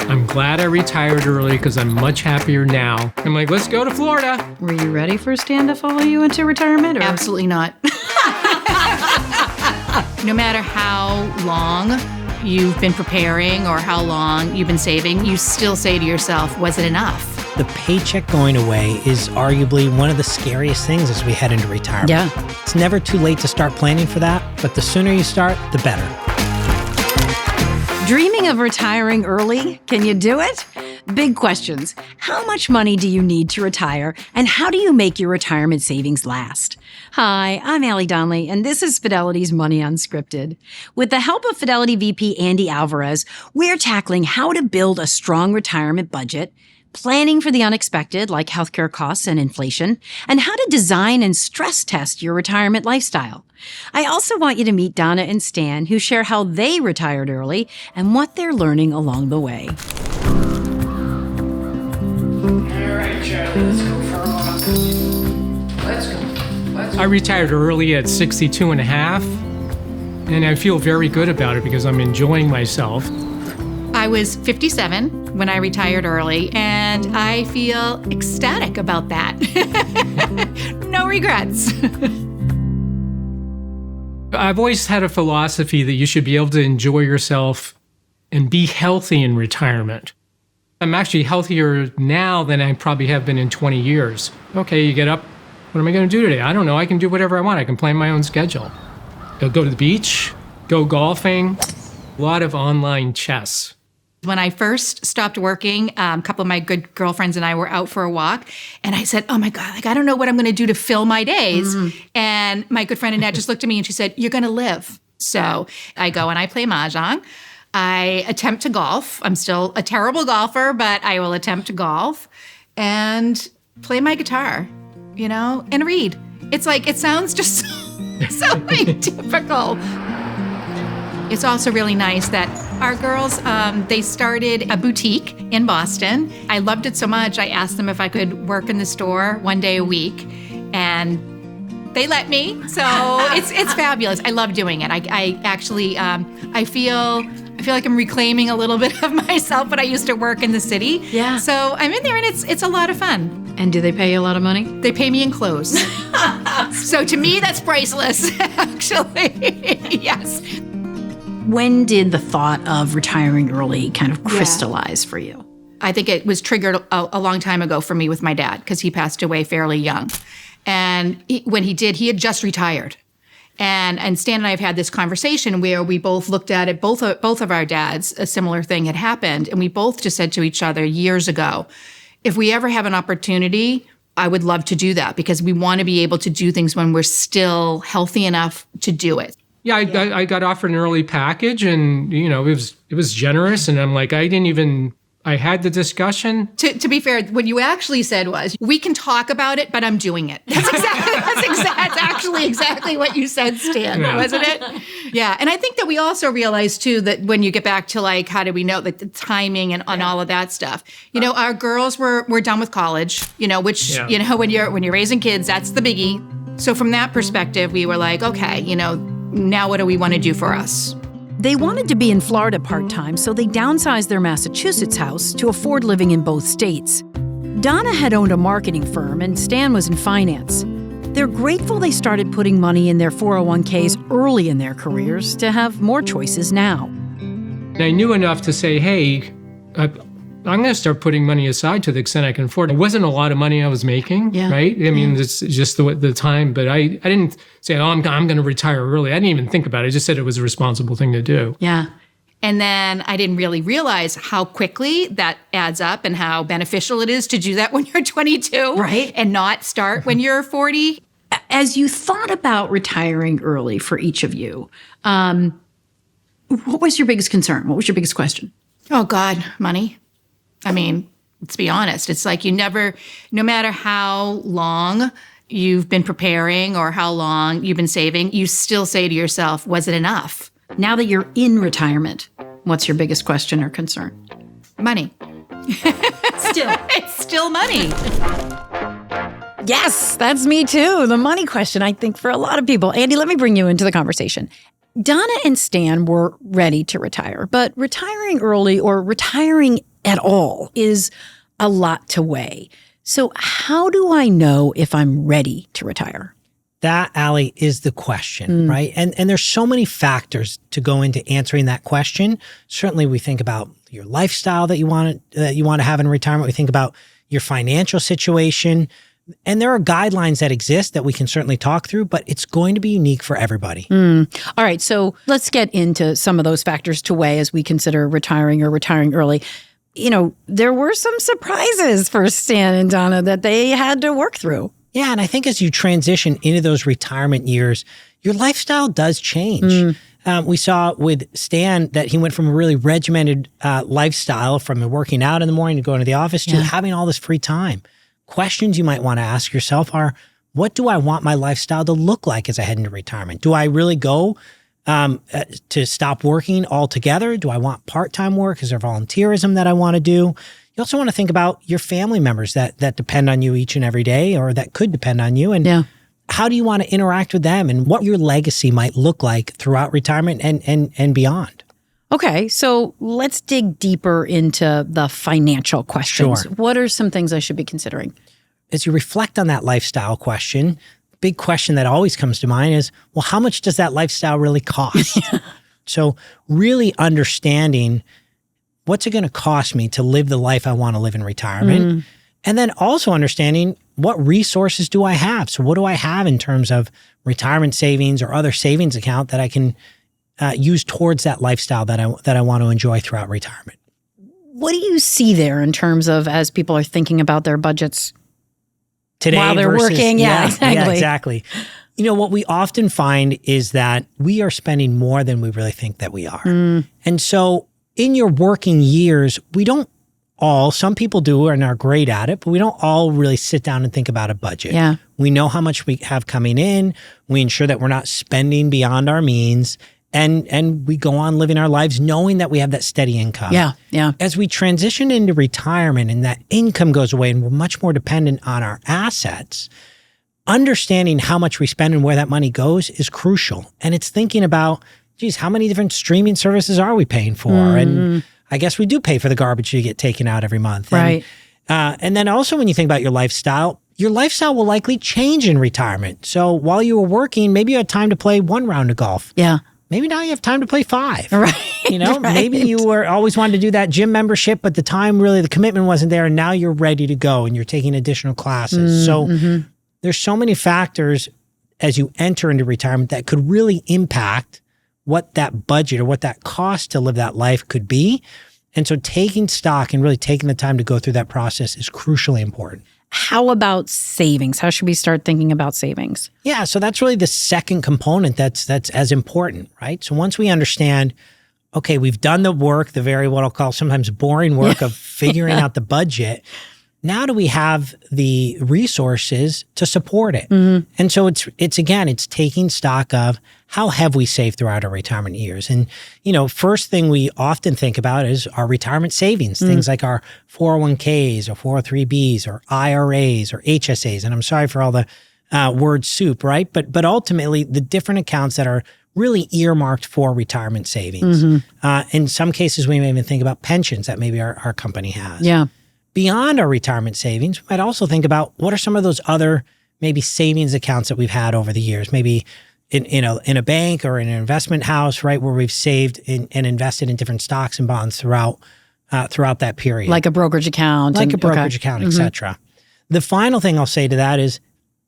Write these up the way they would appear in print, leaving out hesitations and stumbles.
I'm glad I retired early because I'm much happier now. I'm like, let's go to Florida. Were you ready for Stan to follow you into retirement? Or? Absolutely not. No matter how long you've been preparing or how long you've been saving, you still say to yourself, was it enough? The paycheck going away is arguably one of the scariest things as we head into retirement. Yeah. It's never too late to start planning for that, but the sooner you start, the better. Dreaming of retiring early? Can you do it? Big questions. How much money do you need to retire, and how do you make your retirement savings last? Hi, I'm Allie Donnelly, and this is Fidelity's Money Unscripted. With the help of Fidelity VP Andy Alvarez, we're tackling how to build a strong retirement budget, planning for the unexpected like healthcare costs and inflation, and how to design and stress test your retirement lifestyle. I also want you to meet Donna and Stan, who share how they retired early and what they're learning along the way. All right, Charlie, let's go for a walk. Let's go. I retired early at 62 and a half, and I feel very good about it because I'm enjoying myself. I was 57 when I retired early, and I feel ecstatic about that. No regrets. I've always had a philosophy that you should be able to enjoy yourself and be healthy in retirement. I'm actually healthier now than I probably have been in 20 years. Okay, you get up, what am I going to do today? I don't know. I can do whatever I want. I can plan my own schedule. I'll go to the beach, go golfing, a lot of online chess. When I first stopped working, a couple of my good girlfriends and I were out for a walk, and I said, oh my God, like I don't know what I'm going to do to fill my days. And my good friend Annette just looked at me and she said, you're going to live. So I go and I play Mahjong. I attempt to golf. I'm still a terrible golfer, but I will attempt to golf and play my guitar, and read. It's like, it sounds just so like typical. It's also really nice that our girls, they started a boutique in Boston. I loved it so much, I asked them if I could work in the store one day a week, and they let me. So it's fabulous. I love doing it. I actually, I feel like I'm reclaiming a little bit of myself, but I used to work in the city. Yeah. So I'm in there, and it's a lot of fun. And do they pay you a lot of money? They pay me in clothes. So to me, that's priceless, actually. Yes. When did the thought of retiring early kind of crystallize for you? I think it was triggered a long time ago for me with my dad because he passed away fairly young. And when he did, he had just retired. And Stan and I have had this conversation where we both looked at it, both of our dads, a similar thing had happened. And we both just said to each other years ago, if we ever have an opportunity, I would love to do that because we want to be able to do things when we're still healthy enough to do it. Yeah, I got offered an early package, and it was generous, and I'm like, I had the discussion. To be fair, what you actually said was, we can talk about it, but I'm doing it. That's actually exactly what you said, Stan, wasn't it? Yeah, and I think that we also realized too that when you get back to like, how do we know that the timing and all of that stuff? Our girls were done with college, which when you're raising kids, that's the biggie. So from that perspective, we were like, okay, now what do we want to do for us? They wanted to be in Florida part-time, so they downsized their Massachusetts house to afford living in both states. Donna had owned a marketing firm, and Stan was in finance. They're grateful they started putting money in their 401ks early in their careers to have more choices now. And I knew enough to say, hey, I'm going to start putting money aside to the extent I can afford. It wasn't a lot of money I was making, right? I mean, it's just the time, but I didn't say, I'm going to retire early. I didn't even think about it. I just said it was a responsible thing to do. Yeah. And then I didn't really realize how quickly that adds up and how beneficial it is to do that when you're 22. Right. And not start when you're 40. As you thought about retiring early for each of you, what was your biggest concern? What was your biggest question? Oh, God, money. I mean, let's be honest. It's like no matter how long you've been preparing or how long you've been saving, you still say to yourself, was it enough? Now that you're in retirement, what's your biggest question or concern? Money. It's still money. Yes, that's me too. The money question, I think, for a lot of people. Andy, let me bring you into the conversation. Donna and Stan were ready to retire, but retiring early or retiring at all is a lot to weigh. So how do I know if I'm ready to retire? That, Allie, is the question, right? And there's so many factors to go into answering that question. Certainly, we think about your lifestyle that you want to have in retirement. We think about your financial situation, and there are guidelines that exist that we can certainly talk through, but it's going to be unique for everybody. All right, so let's get into some of those factors to weigh as we consider retiring or retiring early. You know, there were some surprises for Stan and Donna that they had to work through. Yeah, and I think as you transition into those retirement years, your lifestyle does change. We saw with Stan that he went from a really regimented lifestyle, from working out in the morning to going to the office to having all this free time. Questions you might want to ask yourself are, what do I want my lifestyle to look like as I head into retirement? Do I really go to stop working altogether? Do I want part-time work? Is there volunteerism that I want to do? You also want to think about your family members that depend on you each and every day, or that could depend on you. And how do you want to interact with them, and what your legacy might look like throughout retirement and beyond? Okay, so let's dig deeper into the financial questions. Sure. What are some things I should be considering? As you reflect on that lifestyle question, big question that always comes to mind is, well, how much does that lifestyle really cost? So really understanding, what's it going to cost me to live the life I want to live in retirement? And then also understanding, what resources do I have? So what do I have in terms of retirement savings or other savings account that I can use towards that lifestyle that I want to enjoy throughout retirement? What do you see there in terms of, as people are thinking about their budgets today while they're versus, working? Yeah, exactly. Yeah, exactly. You know, what we often find is that we are spending more than we really think that we are. And so in your working years, we don't all, some people do and are great at it, but we don't all really sit down and think about a budget. Yeah. We know how much we have coming in. We ensure that we're not spending beyond our means. And we go on living our lives knowing that we have that steady income. Yeah. As we transition into retirement and that income goes away and we're much more dependent on our assets, understanding how much we spend and where that money goes is crucial. And it's thinking about, geez, how many different streaming services are we paying for? And I guess we do pay for the garbage you get taken out every month. Right. And then also when you think about your lifestyle will likely change in retirement. So while you were working, maybe you had time to play 1 round of golf. Yeah. Maybe now you have time to play 5. Right. You know, Right. maybe you were always wanted to do that gym membership, but the commitment wasn't there, and now you're ready to go and you're taking additional classes. So there's so many factors as you enter into retirement that could really impact what that budget or what that cost to live that life could be. And so taking stock and really taking the time to go through that process is crucially important. How about savings? How should we start thinking about savings? Yeah, so that's really the second component that's as important, right? So once we understand, okay, we've done the work, the very what I'll call sometimes boring work of figuring out the budget. Now do we have the resources to support it? And so it's taking stock of, how have we saved throughout our retirement years? And, you know, first thing we often think about is our retirement savings, things like our 401ks or 403bs or IRAs or HSAs. And I'm sorry for all the word soup, right? But ultimately the different accounts that are really earmarked for retirement savings. In some cases, we may even think about pensions that maybe our company has. Yeah. Beyond our retirement savings, we might also think about, what are some of those other maybe savings accounts that we've had over the years, maybe in a bank or in an investment house, right, where we've saved and invested in different stocks and bonds throughout that period. Like a brokerage account. Account, et cetera. The final thing I'll say to that is,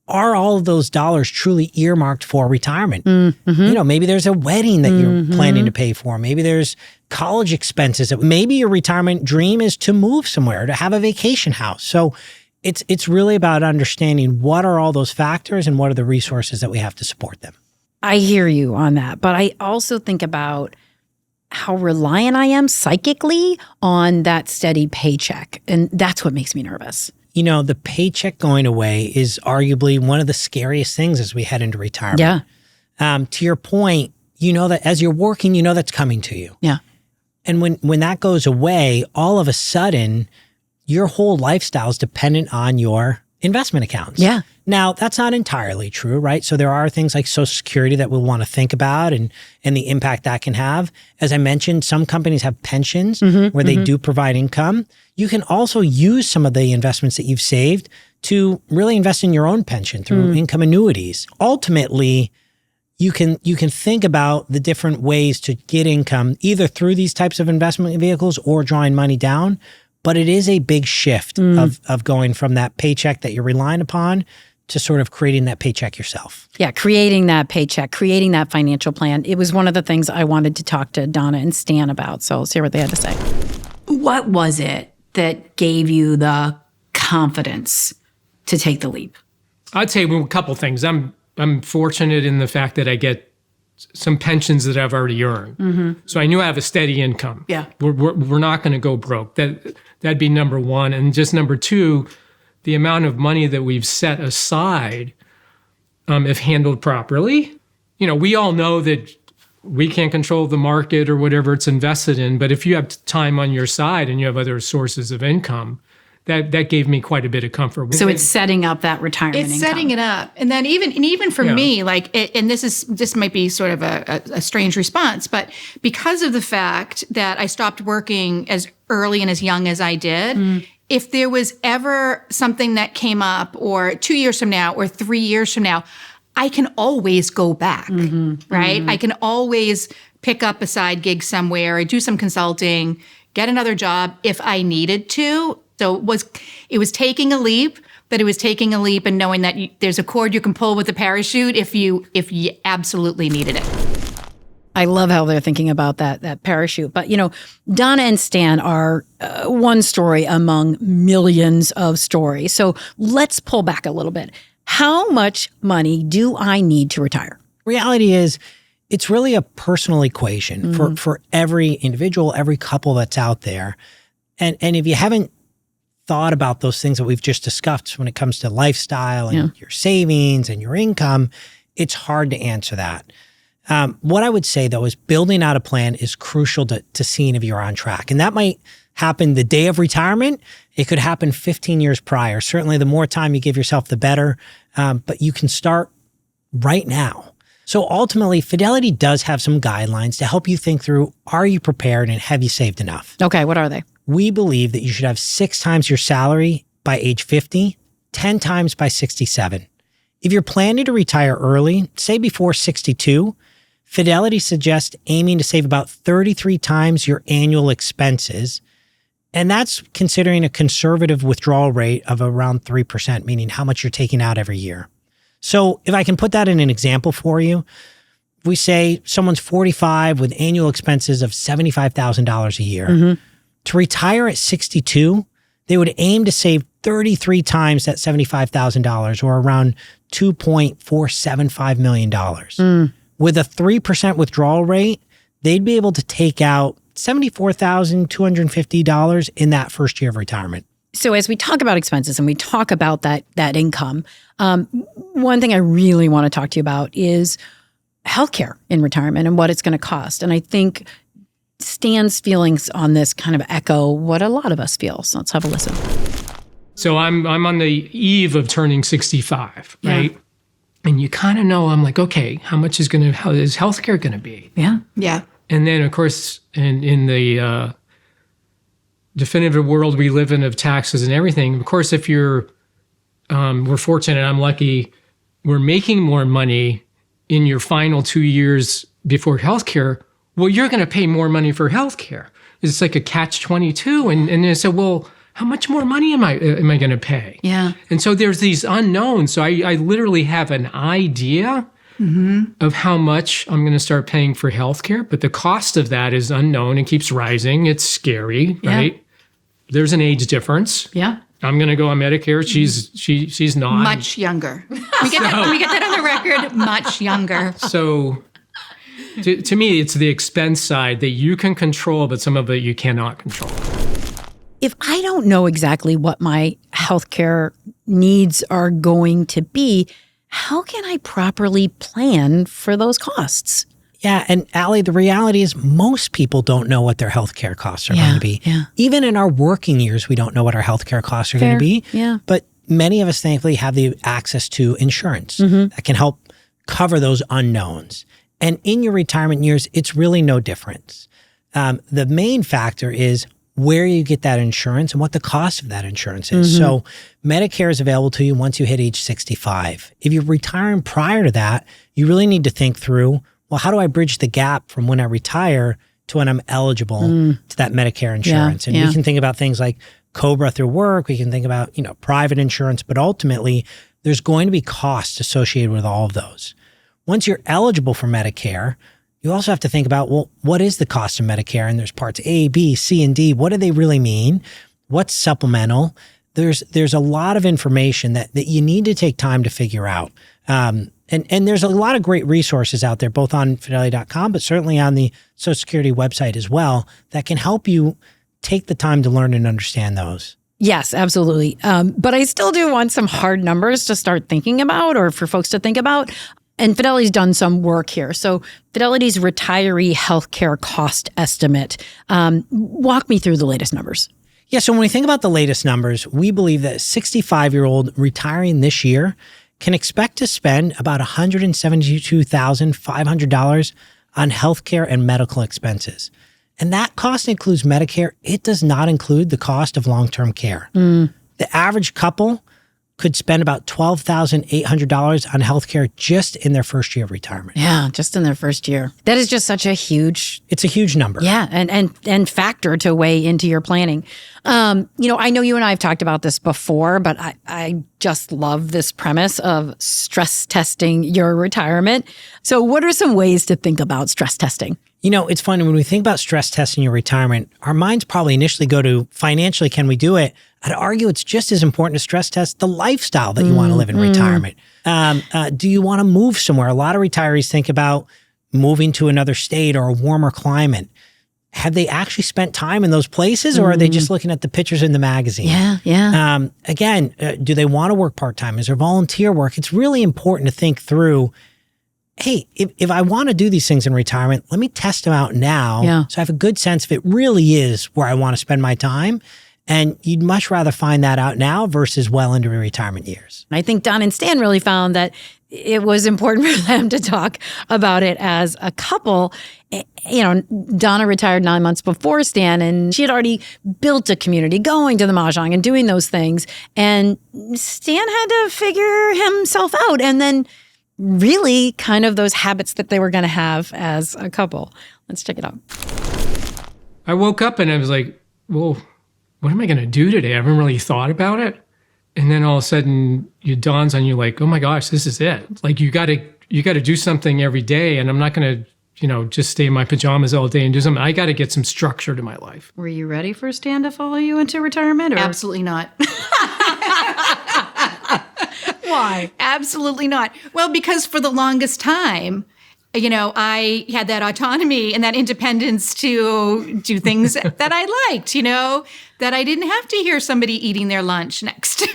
are all of those dollars truly earmarked for retirement? You know, maybe there's a wedding that you're planning to pay for. Maybe there's college expenses. Maybe your retirement dream is to move somewhere, to have a vacation house. So it's really about understanding, what are all those factors and what are the resources that we have to support them. I hear you on that, but I also think about how reliant I am psychically on that steady paycheck. And that's what makes me nervous. You know, the paycheck going away is arguably one of the scariest things as we head into retirement. Yeah. To your point, you know that as you're working, you know that's coming to you. Yeah. And when that goes away, all of a sudden, your whole lifestyle is dependent on your investment accounts. Yeah. Now, that's not entirely true, right? So there are things like Social Security that we'll want to think about and the impact that can have. As I mentioned, some companies have pensions where they do provide income. You can also use some of the investments that you've saved to really invest in your own pension through income annuities. Ultimately, you can think about the different ways to get income either through these types of investment vehicles or drawing money down. But it is a big shift of going from that paycheck that you're relying upon to sort of creating that paycheck yourself. Yeah, creating that paycheck, creating that financial plan. It was one of the things I wanted to talk to Donna and Stan about. So let's hear what they had to say. What was it that gave you the confidence to take the leap? I'd say a couple things. I'm fortunate in the fact that I get some pensions that I've already earned. So I knew I have a steady income. Yeah. We're not going to go broke. That'd be number one. And just number two, the amount of money that we've set aside, if handled properly. You know, we all know that we can't control the market or whatever it's invested in, but if you have time on your side and you have other sources of income, that gave me quite a bit of comfort. So it's setting up that retirement It's income. setting it up. And then even for me, like, and this might be sort of a strange response, but because of the fact that I stopped working as early and as young as I did, if there was ever something that came up or 2 years from now or 3 years from now, I can always go back, right? I can always pick up a side gig somewhere or do some consulting, get another job if I needed to. So it was taking a leap, but it was taking a leap and knowing that there's a cord you can pull with a parachute if you absolutely needed it. I love how they're thinking about that parachute. But, you know, Donna and Stan are one story among millions of stories. So let's pull back a little bit. How much money do I need to retire? Reality is, it's really a personal equation for every individual, every couple that's out there. And if you haven't thought about those things that we've just discussed when it comes to lifestyle and your savings and your income, it's hard to answer that. What I would say, though, is building out a plan is crucial to seeing if you're on track. And that might happen the day of retirement. It could happen 15 years prior. Certainly, the more time you give yourself, the better. But you can start right now. So ultimately, Fidelity does have some guidelines to help you think through, are you prepared and have you saved enough? Okay, what are they? We believe that you should have 6 times your salary by age 50, 10 times by 67. If you're planning to retire early, say before 62, Fidelity suggests aiming to save about 33 times your annual expenses. And that's considering a conservative withdrawal rate of around 3%, meaning how much you're taking out every year. So if I can put that in an example for you, we say someone's 45 with annual expenses of $75,000 a year. To retire at 62, they would aim to save 33 times that $75,000 or around $2.475 million. With a 3% withdrawal rate, they'd be able to take out $74,250 in that first year of retirement. So as we talk about expenses and we talk about that income, one thing I really want to talk to you about is healthcare in retirement and what it's going to cost. And I think Stan's feelings on this kind of echo what a lot of us feel. So let's have a listen. So I'm on the eve of turning 65, right? And you kind of know, I'm like, okay, how is healthcare going to be? Yeah. Yeah. And then, of course, in the definitive world we live in of taxes and everything, of course, if we're fortunate, I'm lucky, we're making more money in your final 2 years before healthcare, well, you're going to pay more money for healthcare. It's like a catch-22. And they said, well, how much more money am I going to pay? Yeah. And so there's these unknowns. So I literally have an idea of how much I'm going to start paying for healthcare, but the cost of that is unknown and keeps rising. It's scary, right? There's an age difference. Yeah. I'm going to go on Medicare. She's not. Much younger. We get that on the record. Much younger. So to me, it's the expense side that you can control, but some of it you cannot control. If I don't know exactly what my healthcare needs are going to be, how can I properly plan for those costs? Yeah, and Allie, the reality is most people don't know what their healthcare costs are going to be. Yeah. Even in our working years, we don't know what our healthcare costs are going to be. Yeah. But many of us thankfully have the access to insurance that can help cover those unknowns. And in your retirement years, it's really no difference. The main factor is where you get that insurance and what the cost of that insurance is. So Medicare is available to you once you hit age 65. If you're retiring prior to that, you really need to think through, well, how do I bridge the gap from when I retire to when I'm eligible to that Medicare insurance? And we can think about things like COBRA through work. We can think about, private insurance, but ultimately there's going to be costs associated with all of those. Once you're eligible for Medicare, you also have to think about, well, what is the cost of Medicare? And there's parts A, B, C, and D. What do they really mean? What's supplemental? There's a lot of information that you need to take time to figure out. And there's a lot of great resources out there, both on Fidelity.com, but certainly on the Social Security website as well, that can help you take the time to learn and understand those. Yes, absolutely. But I still do want some hard numbers to start thinking about, or for folks to think about. And Fidelity's done some work here. So Fidelity's retiree healthcare cost estimate. Walk me through the latest numbers. Yeah, so when we think about the latest numbers, we believe that a 65-year-old retiring this year can expect to spend about $172,500 on healthcare and medical expenses. And that cost includes Medicare. It does not include the cost of long-term care. The average couple could spend about $12,800 on healthcare just in their first year of retirement. Yeah, just in their first year. That is just such a huge... It's a huge number. Yeah, and factor to weigh into your planning. I know you and I have talked about this before, but I just love this premise of stress testing your retirement. So what are some ways to think about stress testing? It's funny, when we think about stress testing your retirement, our minds probably initially go to financially, can we do it? I'd argue it's just as important to stress test the lifestyle that you want to live in retirement. Do you want to move somewhere? A lot of retirees think about moving to another state or a warmer climate. Have they actually spent time in those places, or are they just looking at the pictures in the magazine? Yeah. Again, do they want to work part-time? Is there volunteer work? It's really important to think through, hey, if I want to do these things in retirement, let me test them out now so I have a good sense if it really is where I want to spend my time. And you'd much rather find that out now versus well into your retirement years. I think Don and Stan really found that it was important for them to talk about it as a couple. Donna retired 9 months before Stan, and she had already built a community, going to the Mahjong and doing those things. And Stan had to figure himself out, and then really kind of those habits that they were going to have as a couple. Let's check it out. I woke up and I was like, well, what am I going to do today? I haven't really thought about it. And then all of a sudden it dawns on you like, oh my gosh, this is it. Like you got to do something every day. And I'm not going to, just stay in my pajamas all day and do something. I got to get some structure to my life. Were you ready for Stan to follow you into retirement? Or? Absolutely not. Why? Absolutely not. Well, because for the longest time, I had that autonomy and that independence to do things that I liked, that I didn't have to hear somebody eating their lunch next to me.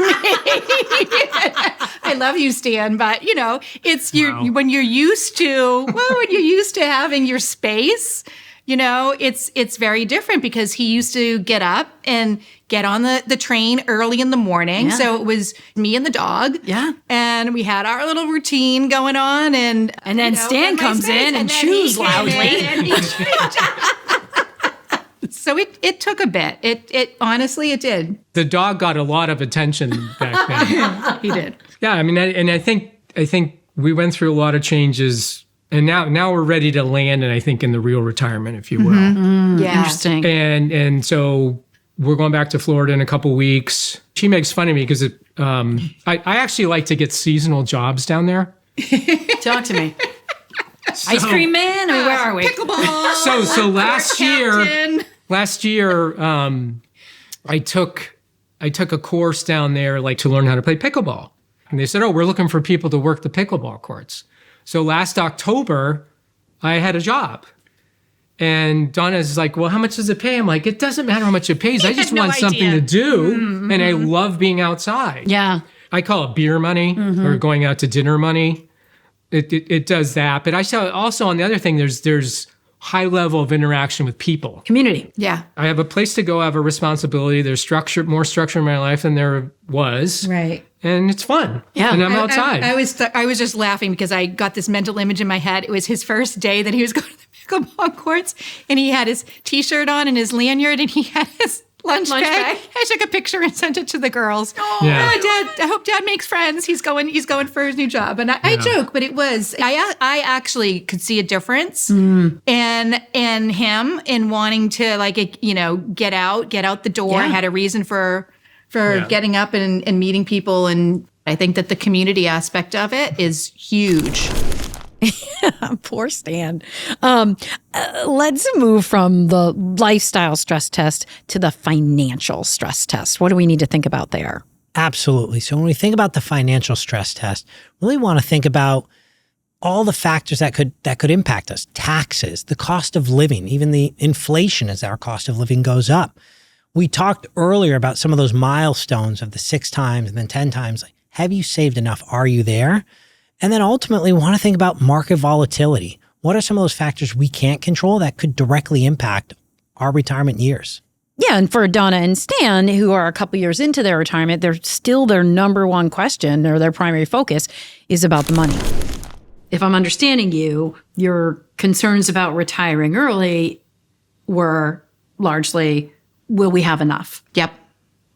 I love you, Stan, but it's when you're used to having your space, it's very different, because he used to get up and get on the train early in the morning. Yeah. So it was me and the dog. Yeah. And we had our little routine going on. And then Stan comes in and chews loudly. So it took a bit. It honestly, it did. The dog got a lot of attention back then. He did. Yeah, I mean, I think we went through a lot of changes, and now we're ready to land, and I think in the real retirement, if you will. Yeah. Interesting. And so we're going back to Florida in a couple weeks. She makes fun of me because I actually like to get seasonal jobs down there. Talk to me. Ice cream man? I mean, where are we? Pickleball. So last year, I took a course down there to learn how to play pickleball. And they said, oh, we're looking for people to work the pickleball courts. So last October, I had a job. And Donna's like, well, how much does it pay? I'm like, it doesn't matter how much it pays. I just want something to do. And I love being outside. Yeah. I call it beer money or going out to dinner money. It does that. But I saw also on the other thing, there's high level of interaction with people. Community. Yeah. I have a place to go, I have a responsibility. There's more structure in my life than there was. Right. And it's fun. Yeah. And I'm outside. I was just laughing because I got this mental image in my head. It was his first day that he was going to the pickleball courts, and he had his T-shirt on and his lanyard, and he had his lunch bag. I took a picture and sent it to the girls. Yeah. Dad, I hope Dad makes friends. He's going for his new job. And I joke, but it was I actually could see a difference in him in wanting to get out the door. Yeah. I had a reason for getting up and meeting people, and I think that the community aspect of it is huge. Poor Stan. Let's move from the lifestyle stress test to the financial stress test. What do we need to think about there? Absolutely. So when we think about the financial stress test, we really want to think about all the factors that could impact us. Taxes, the cost of living, even the inflation as our cost of living goes up. We talked earlier about some of those milestones of the 6 times and then 10 times. Like, have you saved enough? Are you there? And then ultimately, we want to think about market volatility. What are some of those factors we can't control that could directly impact our retirement years? Yeah, and for Donna and Stan, who are a couple years into their retirement, they're still their number one question or their primary focus is about the money. If I'm understanding you, your concerns about retiring early were largely, will we have enough? Yep.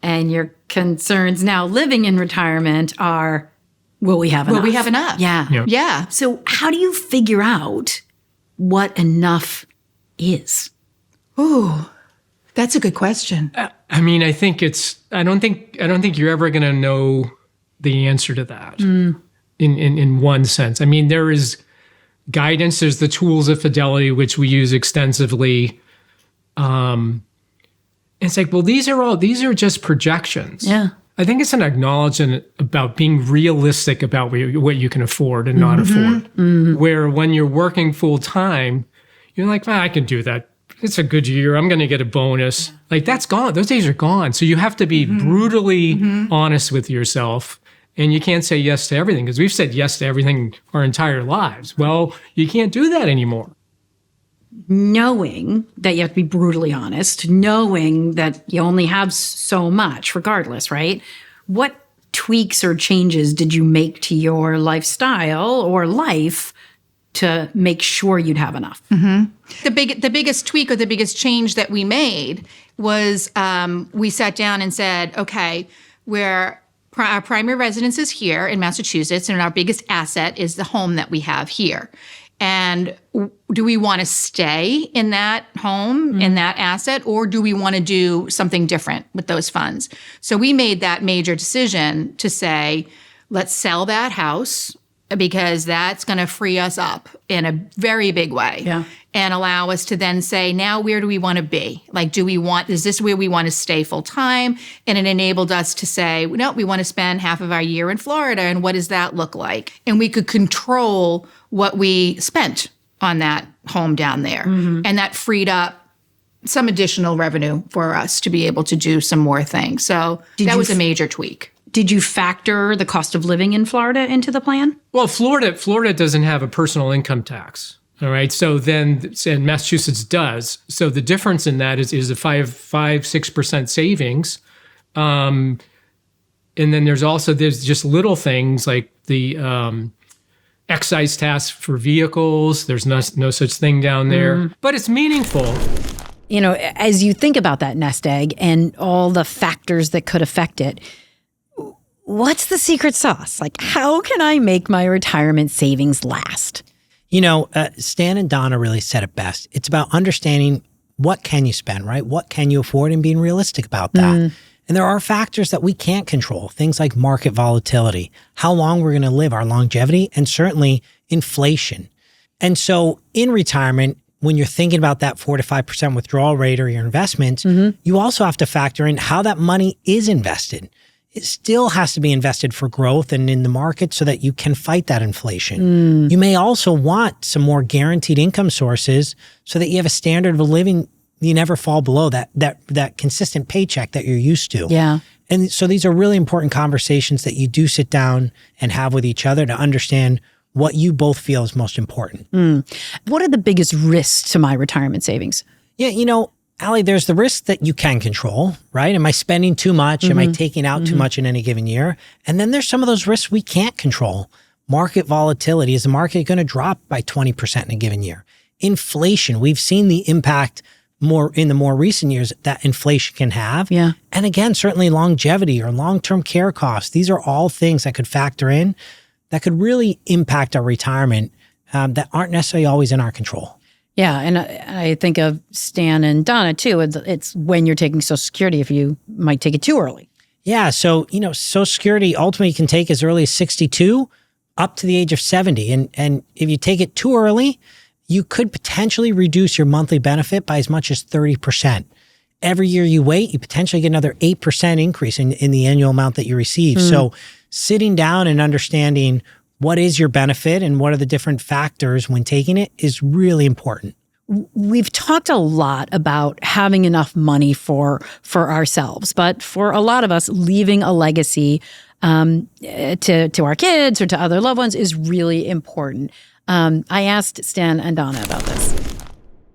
And your concerns now living in retirement are, will we have enough? Will we have enough? Yeah. Yeah. Yeah. So how do you figure out what enough is? Ooh, that's a good question. I mean, I don't think you're ever going to know the answer to that in one sense. I mean, there is guidance. There's the tools of Fidelity, which we use extensively. It's like, well, these are just projections. Yeah. I think it's an acknowledgement about being realistic about what you can afford and not afford. Where when you're working full time, you're like, I can do that. It's a good year. I'm going to get a bonus. Like, that's gone. Those days are gone. So you have to be brutally honest with yourself. And you can't say yes to everything, because we've said yes to everything our entire lives. Well, you can't do that anymore. Knowing that you have to be brutally honest, knowing that you only have so much regardless, right? What tweaks or changes did you make to your lifestyle or life to make sure you'd have enough? The biggest tweak or the biggest change that we made was we sat down and said, okay, our primary residence is here in Massachusetts, and our biggest asset is the home that we have here. And do we want to stay in that home, in that asset, or do we want to do something different with those funds? So we made that major decision to say, let's sell that house, because that's going to free us up in a very big way. Yeah. And allow us to then say, now where do we want to be? Like, is this where we want to stay full time? And it enabled us to say, no, we want to spend half of our year in Florida. And what does that look like? And we could control what we spent on that home down there. And that freed up some additional revenue for us to be able to do some more things. So that was a major tweak. Did you factor the cost of living in Florida into the plan? Well, Florida doesn't have a personal income tax. All right. So then, and Massachusetts does. So the difference in that is a 6% savings. And then there's just little things like the excise tax for vehicles. There's no such thing down there, but it's meaningful. You know, as you think about that nest egg and all the factors that could affect it, what's the secret sauce? Like, how can I make my retirement savings last? You know, Stan and Donna really said it best. It's about understanding what can you spend, right? What can you afford, and being realistic about that. And there are factors that we can't control, things like market volatility, how long we're going to live, our longevity, and certainly inflation. And so in retirement, when you're thinking about that 4 to 5% withdrawal rate or your investments, you also have to factor in how that money is invested. It still has to be invested for growth and in the market so that you can fight that inflation. You may also want some more guaranteed income sources so that you have a standard of living. You never fall below that consistent paycheck that you're used to. Yeah. And so these are really important conversations that you do sit down and have with each other to understand what you both feel is most important. What are the biggest risks to my retirement savings? Yeah, Allie, there's the risk that you can control, right? Am I spending too much? Am I taking out too much in any given year? And then there's some of those risks we can't control. Market volatility. Is the market going to drop by 20% in a given year? Inflation. We've seen the impact more in the more recent years that inflation can have. Yeah. And again, certainly longevity or long-term care costs. These are all things that could factor in that could really impact our retirement that aren't necessarily always in our control. Yeah, and I think of Stan and Donna too. It's when you're taking Social Security, if you might take it too early. Yeah, so Social Security ultimately you can take as early as 62 up to the age of 70. And if you take it too early, you could potentially reduce your monthly benefit by as much as 30%. Every year you wait, you potentially get another 8% increase in the annual amount that you receive. So sitting down and understanding what is your benefit and what are the different factors when taking it is really important. We've talked a lot about having enough money for ourselves, but for a lot of us, leaving a legacy to our kids or to other loved ones is really important. I asked Stan and Donna about this.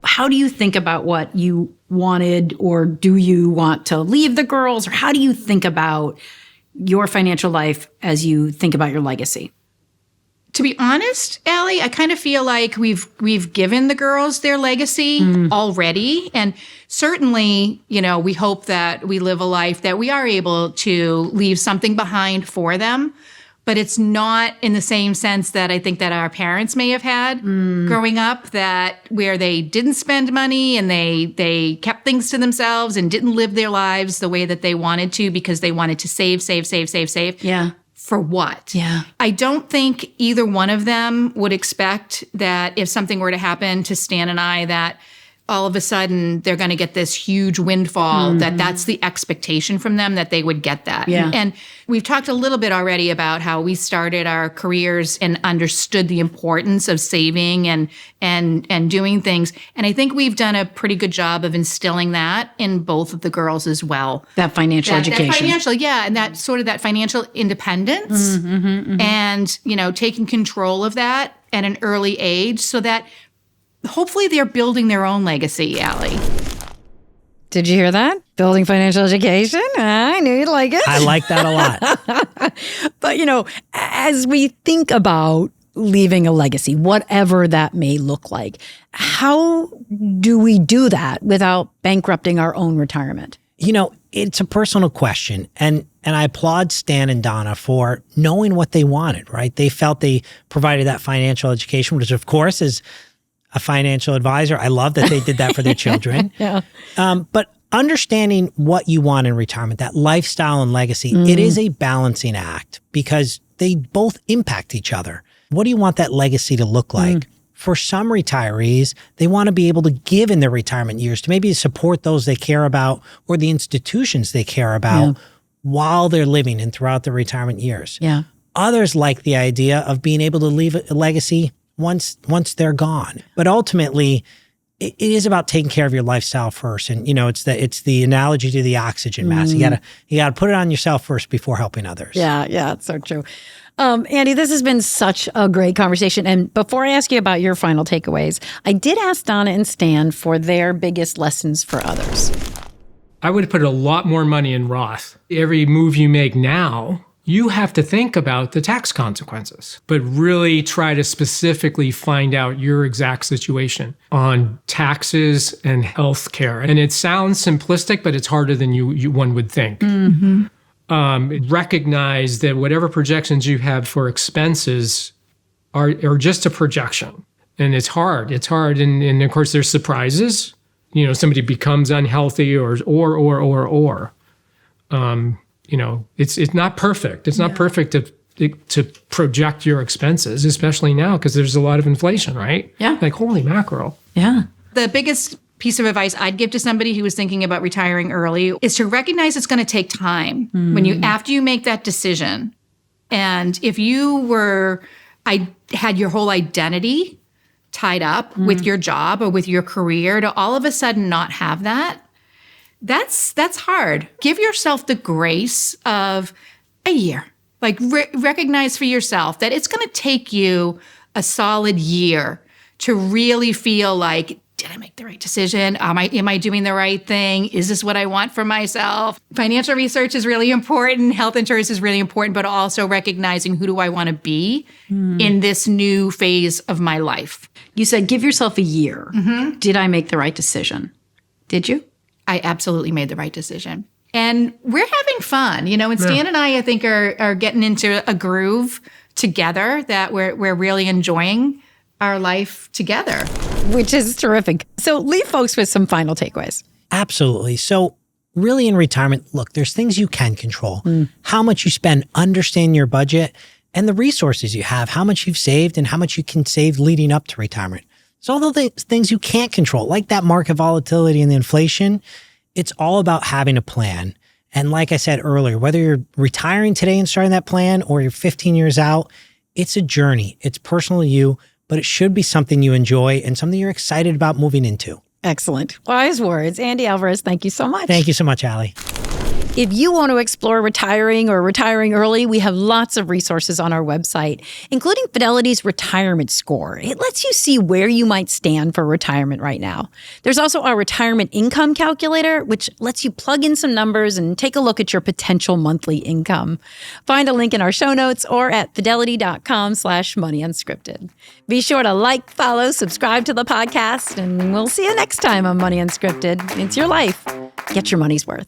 How do you think about what you wanted, or do you want to leave the girls, or how do you think about your financial life as you think about your legacy? To be honest, Allie, I kind of feel like we've given the girls their legacy already. And certainly, we hope that we live a life that we are able to leave something behind for them. But it's not in the same sense that I think that our parents may have had growing up, that where they didn't spend money and they kept things to themselves and didn't live their lives the way that they wanted to because they wanted to save. Yeah. For what? Yeah. I don't think either one of them would expect that if something were to happen to Stan and I, that all of a sudden they're going to get this huge windfall, that's the expectation from them, that they would get that. Yeah. And we've talked a little bit already about how we started our careers and understood the importance of saving and doing things. And I think we've done a pretty good job of instilling that in both of the girls as well. That financial education. That financial, yeah, and that sort of that financial independence and, taking control of that at an early age so that hopefully they're building their own legacy, Allie. Did you hear that? Building financial education? I knew you'd like it. I like that a lot. But, as we think about leaving a legacy, whatever that may look like, how do we do that without bankrupting our own retirement? It's a personal question. And I applaud Stan and Donna for knowing what they wanted, right? They felt they provided that financial education, which of course is a financial advisor. I love that they did that for their children. Yeah. But understanding what you want in retirement, that lifestyle and legacy, it is a balancing act because they both impact each other. What do you want that legacy to look like? For some retirees, they want to be able to give in their retirement years to maybe support those they care about or the institutions they care about while they're living and throughout their retirement years. Yeah. Others like the idea of being able to leave a legacy once they're gone. But ultimately, it is about taking care of your lifestyle first. And, it's the analogy to the oxygen mask. You gotta put it on yourself first before helping others. Yeah, it's so true. Andy, this has been such a great conversation. And before I ask you about your final takeaways, I did ask Donna and Stan for their biggest lessons for others. I would put a lot more money in Roth. Every move you make now, you have to think about the tax consequences, but really try to specifically find out your exact situation on taxes and health care. And it sounds simplistic, but it's harder than one would think. Recognize that whatever projections you have for expenses are just a projection. And it's hard. And of course, there's surprises. Somebody becomes unhealthy or. It's not perfect. It's not perfect to project your expenses, especially now because there's a lot of inflation, right? Yeah. Like, holy mackerel. Yeah. The biggest piece of advice I'd give to somebody who was thinking about retiring early is to recognize it's going to take time after you make that decision. And if I had your whole identity tied up with your job or with your career, to all of a sudden not have that, that's hard. Give yourself the grace of a year. Like recognize for yourself that it's going to take you a solid year to really feel like, did I make the right decision? Am I doing the right thing? Is this what I want for myself? Financial research is really important. Health insurance is really important, but also recognizing who do I want to be in this new phase of my life. You said give yourself a year. Did I make the right decision? Did you? I absolutely made the right decision. And we're having fun, and Stan and I think, are getting into a groove together that we're really enjoying our life together. Which is terrific. So leave folks with some final takeaways. Absolutely. So really in retirement, look, there's things you can control. How much you spend, understand your budget, and the resources you have, how much you've saved and how much you can save leading up to retirement. So all the things you can't control, like that market volatility and the inflation, it's all about having a plan. And like I said earlier, whether you're retiring today and starting that plan or you're 15 years out, it's a journey. It's personal to you, but it should be something you enjoy and something you're excited about moving into. Excellent. Wise words. Andy Alvarez, thank you so much. Thank you so much, Allie. If you want to explore retiring or retiring early, we have lots of resources on our website, including Fidelity's Retirement Score. It lets you see where you might stand for retirement right now. There's also our Retirement Income Calculator, which lets you plug in some numbers and take a look at your potential monthly income. Find a link in our show notes or at fidelity.com/moneyunscripted. Be sure to like, follow, subscribe to the podcast, and we'll see you next time on Money Unscripted. It's your life. Get your money's worth.